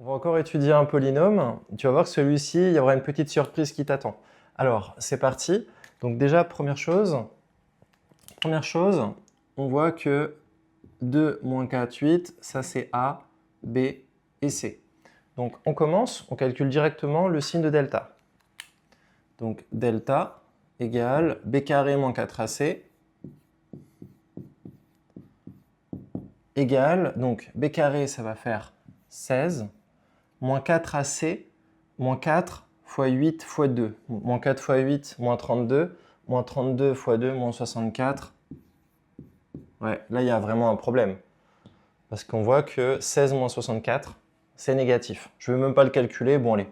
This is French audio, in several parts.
On va encore étudier un polynôme. Tu vas voir que celui-ci, il y aura une petite surprise qui t'attend. Alors, c'est parti. Donc déjà, première chose, on voit que 2 moins 4, 8, ça c'est A, B et C. Donc on commence, on calcule directement le signe de delta. Donc delta égale B carré moins 4AC égale, donc B carré ça va faire 16, moins 4AC, moins 4 fois 8 fois 2. Moins 4 fois 8, moins 32, moins 32 fois 2, moins 64. Ouais, là il y a vraiment un problème. Parce qu'on voit que 16 moins 64, c'est négatif. Je ne vais même pas le calculer. Bon, allez,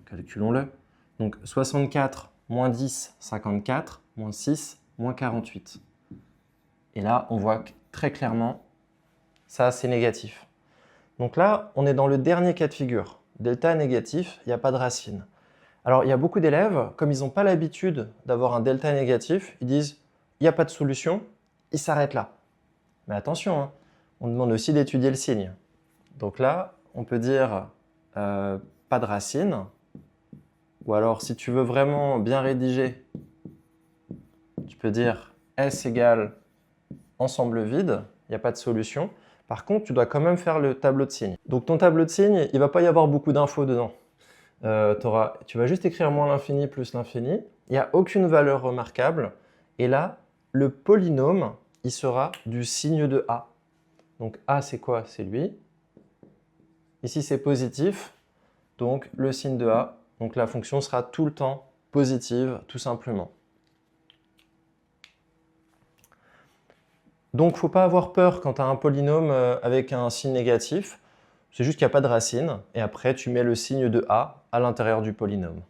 calculons-le. Donc, 64 moins 10, 54, moins 6, moins 48. Et là, on voit que très clairement, ça, c'est négatif. Donc là, on est dans le dernier cas de figure. Delta négatif, il n'y a pas de racine. Alors, il y a beaucoup d'élèves, comme ils n'ont pas l'habitude d'avoir un delta négatif, ils disent « il n'y a pas de solution », ils s'arrêtent là. Mais attention, hein, on demande aussi d'étudier le signe. Donc là, on peut dire pas de racine. Ou alors, si tu veux vraiment bien rédiger, tu peux dire S égale ensemble vide. Il n'y a pas de solution. Par contre, tu dois quand même faire le tableau de signes. Donc ton tableau de signes, il ne va pas y avoir beaucoup d'infos dedans. Tu vas juste écrire moins l'infini plus l'infini. Il n'y a aucune valeur remarquable. Et là, le polynôme, il sera du signe de A. Donc A, c'est quoi? C'est lui. Ici, c'est positif. Donc le signe de A. Donc la fonction sera tout le temps positive, tout simplement. Donc il ne faut pas avoir peur quand tu as un polynôme avec un signe négatif. C'est juste qu'il n'y a pas de racine. Et après, tu mets le signe de A à l'intérieur du polynôme.